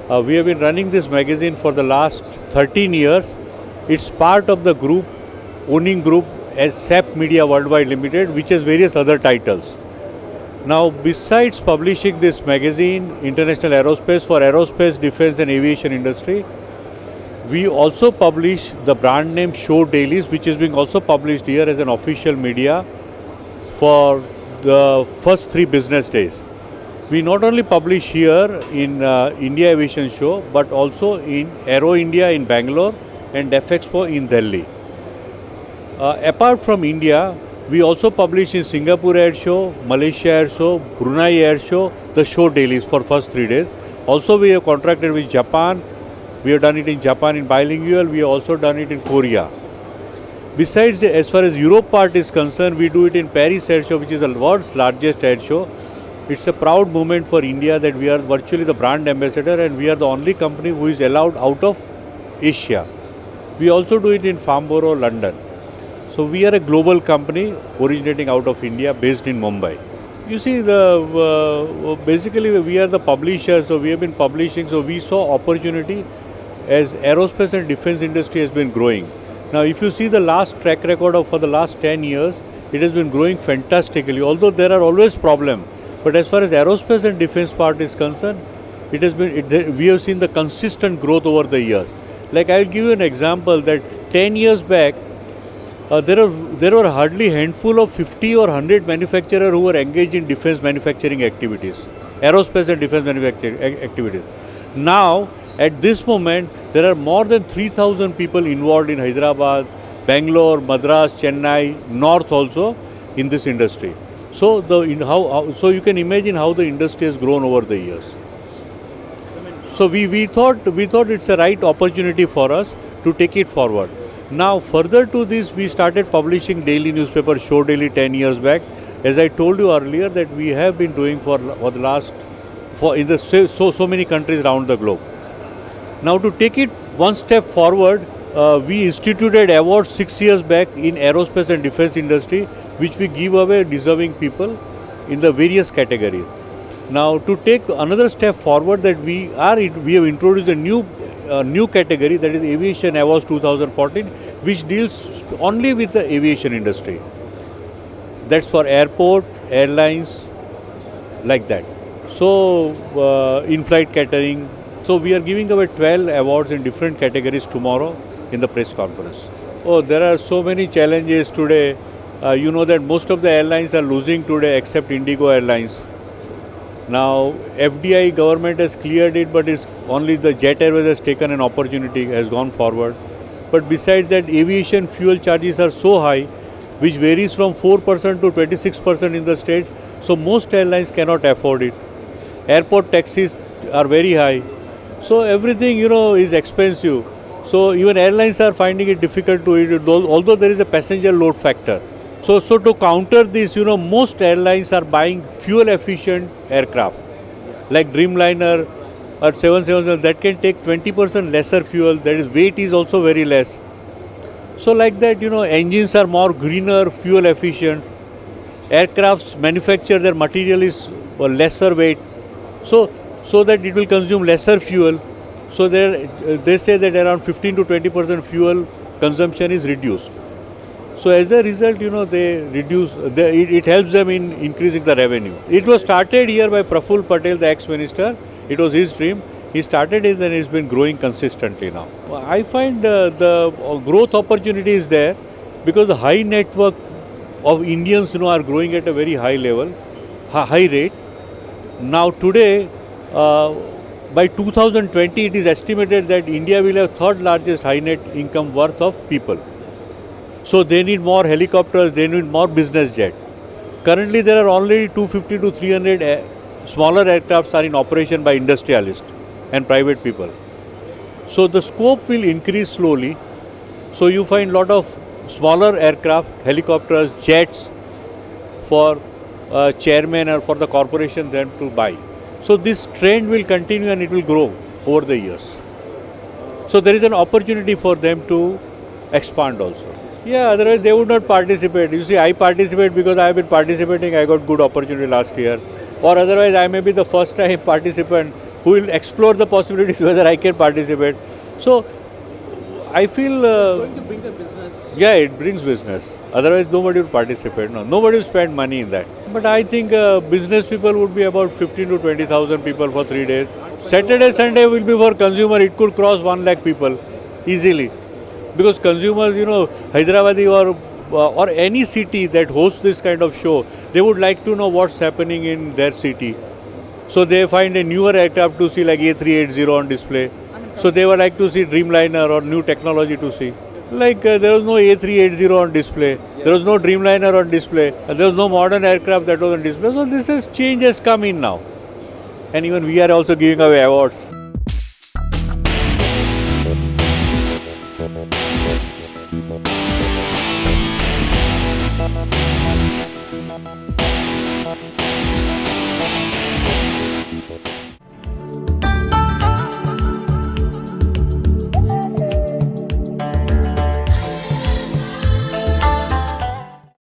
We have been running this magazine for the last 13 years. It's part of the group, owning group as SAP Media Worldwide Limited, which has various other titles. Now, besides publishing this magazine, International Aerospace, for aerospace, defense and aviation industry, we also publish the brand name Show Dailies, which is being also published here as an official media for the first 3 business days. We not only publish here in India Aviation Show, but also in Aero India in Bangalore and DEF Expo in Delhi. Apart from India, we also publish in Singapore Air Show, Malaysia Air Show, Brunei Air Show, the show dailies for first 3 days. Also, we have contracted with Japan. We have done it in Japan in bilingual. We have also done it in Korea. Besides, as far as Europe part is concerned, we do it in Paris Air Show, which is the world's largest air show. It's a proud moment for India that we are virtually the brand ambassador, and we are the only company who is allowed out of Asia. We also do it in Farnborough, London. So we are a global company originating out of India, based in Mumbai. You see, basically we are the publishers, so we have been publishing. So we saw opportunity as aerospace and defense industry has been growing. Now, if you see the last track record of for the last 10 years, it has been growing fantastically. Although there are always problems, but as far as aerospace and defense part is concerned, it has been. We have seen the consistent growth over the years. Like I'll give you an example that 10 years back. There were hardly a handful of 50 or 100 manufacturers who were engaged in defense manufacturing activities, aerospace and defense manufacturing activities. Now, at this moment, there are more than 3,000 people involved in Hyderabad, Bangalore, Madras, Chennai, North also in this industry. So, so you can imagine how the industry has grown over the years. So we thought it's a right opportunity for us to take it forward. Now, further to this, we started publishing daily newspaper Show Daily 10 years back. As I told you earlier, that we have been doing for the last, in the so many countries around the globe. Now, to take it one step forward, we instituted awards 6 years back in aerospace and defense industry, which we give away deserving people in the various categories. Now, to take another step forward, that we have introduced a new category, that is Aviation Awards 2014, which deals only with the aviation industry. That's for airport, airlines, like that. So, in-flight catering. So, we are giving away 12 awards in different categories tomorrow in the press conference. Oh, there are so many challenges today. You know that most of the airlines are losing today except Indigo Airlines. Now, FDI government has cleared it, but it's only the Jet Airways has taken an opportunity, has gone forward. But besides that, aviation fuel charges are so high, which varies from 4% to 26% in the state. So most airlines cannot afford it. Airport taxis are very high. So everything, is expensive. So even airlines are finding it difficult to eat, although there is a passenger load factor. So to counter this, most airlines are buying fuel-efficient aircraft, like Dreamliner or 777, that can take 20% lesser fuel, that is, weight is also very less. So like that, engines are more greener, fuel-efficient. Aircrafts manufacture, their material is lesser weight, so that it will consume lesser fuel. So they say that around 15 to 20% fuel consumption is reduced. So as a result, they reduce, it helps them in increasing the revenue. It was started here by Praful Patel, the ex-minister. It was his dream. He started it and it's been growing consistently now. I find the growth opportunity is there because the high net worth of Indians, are growing at a very high level, high rate. Now today, by 2020, it is estimated that India will have third largest high net income worth of people. So they need more helicopters, they need more business jet. Currently there are only 250 to 300 smaller aircrafts are in operation by industrialists and private people. So the scope will increase slowly. So you find a lot of smaller aircraft, helicopters, jets for chairman or for the corporation then to buy. So this trend will continue and it will grow over the years. So there is an opportunity for them to expand also. Yeah, otherwise they would not participate. You see, I participate because I have been participating. I got good opportunity last year. Or otherwise I may be the first time participant. who will explore the possibilities whether I can participate. So I feel It's going to bring the business. yeah, it brings business. Otherwise, nobody would participate. No, nobody will spend money in that. But I think business people would be about 15 to 20,000 people for 3 days. Saturday, Sunday will be for consumer. It could cross 1 lakh people easily, because consumers, Hyderabadi or any city that hosts this kind of show, they would like to know what's happening in their city. So they find a newer aircraft to see, like A380 on display. So they would like to see Dreamliner or new technology to see. Like there was no A380 on display, there was no Dreamliner on display, there was no modern aircraft that was on display. So this is change has come in now. And even we are also giving away awards.